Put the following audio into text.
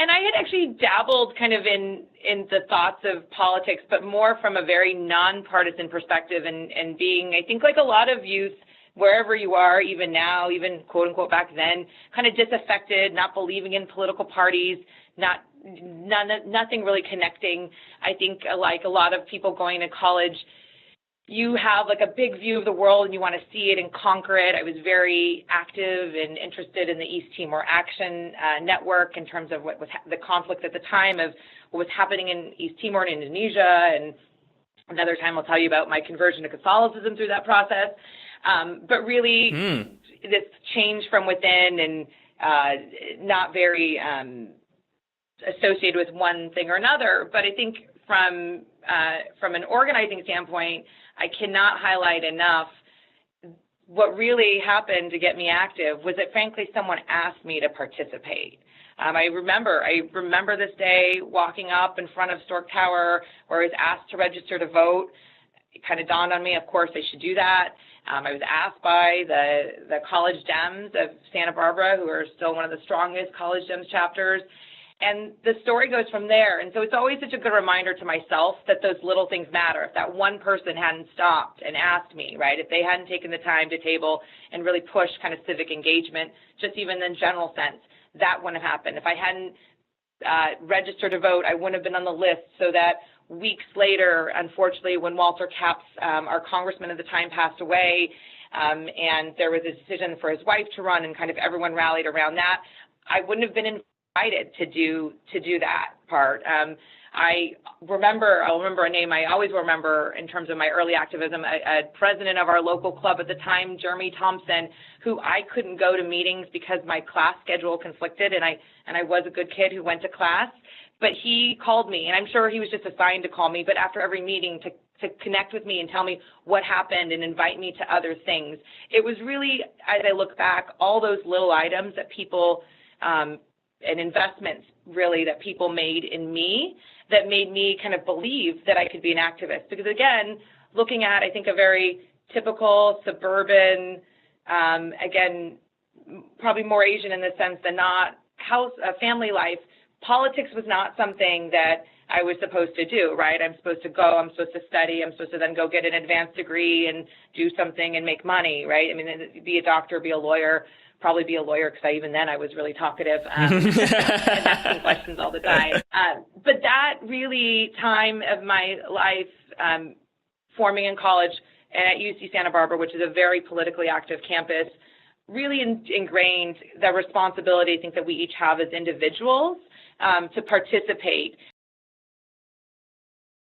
And I had actually dabbled kind of in the thoughts of politics, but more from a very nonpartisan perspective, and being, I think, like a lot of youth, wherever you are, even now, even quote unquote back then, kind of disaffected, not believing in political parties, nothing really connecting. I think like a lot of people going to college, you have like a big view of the world and you want to see it and conquer it. I was very active and interested in the East Timor Action Network in terms of what was the conflict at the time of what was happening in East Timor and Indonesia. And another time I'll tell you about my conversion to Catholicism through that process. But really this change from within and not very associated with one thing or another. But I think from an organizing standpoint, I cannot highlight enough what really happened to get me active was that, frankly, someone asked me to participate. I remember this day walking up in front of Stork Tower where I was asked to register to vote. It kind of dawned on me, of course, I should do that. I was asked by the College Dems of Santa Barbara, who are still one of the strongest College Dems chapters. And the story goes from there. And so it's always such a good reminder to myself that those little things matter. If that one person hadn't stopped and asked me, right, if they hadn't taken the time to table and really push kind of civic engagement, just even in general sense, that wouldn't have happened. If I hadn't registered to vote, I wouldn't have been on the list, so that weeks later, unfortunately, when Walter Capps, our congressman at the time, passed away, and there was a decision for his wife to run and kind of everyone rallied around that, I wouldn't have been invited to do that part. I'll remember a name I always remember in terms of my early activism, a president of our local club at the time, Jeremy Thompson, who I couldn't go to meetings because my class schedule conflicted, and I was a good kid who went to class, but he called me, and I'm sure he was just assigned to call me, but after every meeting to connect with me and tell me what happened and invite me to other things. It was really, as I look back, all those little items that people and investments really that people made in me that made me kind of believe that I could be an activist. Because again, looking at, I think, a very typical suburban, again, probably more Asian in the sense than not, family life, politics was not something that I was supposed to do, right? I'm supposed to go, I'm supposed to study, I'm supposed to then go get an advanced degree and do something and make money, right? I mean, be a doctor, be a lawyer, probably be a lawyer, because even then I was really talkative and asking questions all the time. But that really time of my life forming in college and at UC Santa Barbara, which is a very politically active campus, really ingrained the responsibility I think that we each have as individuals to participate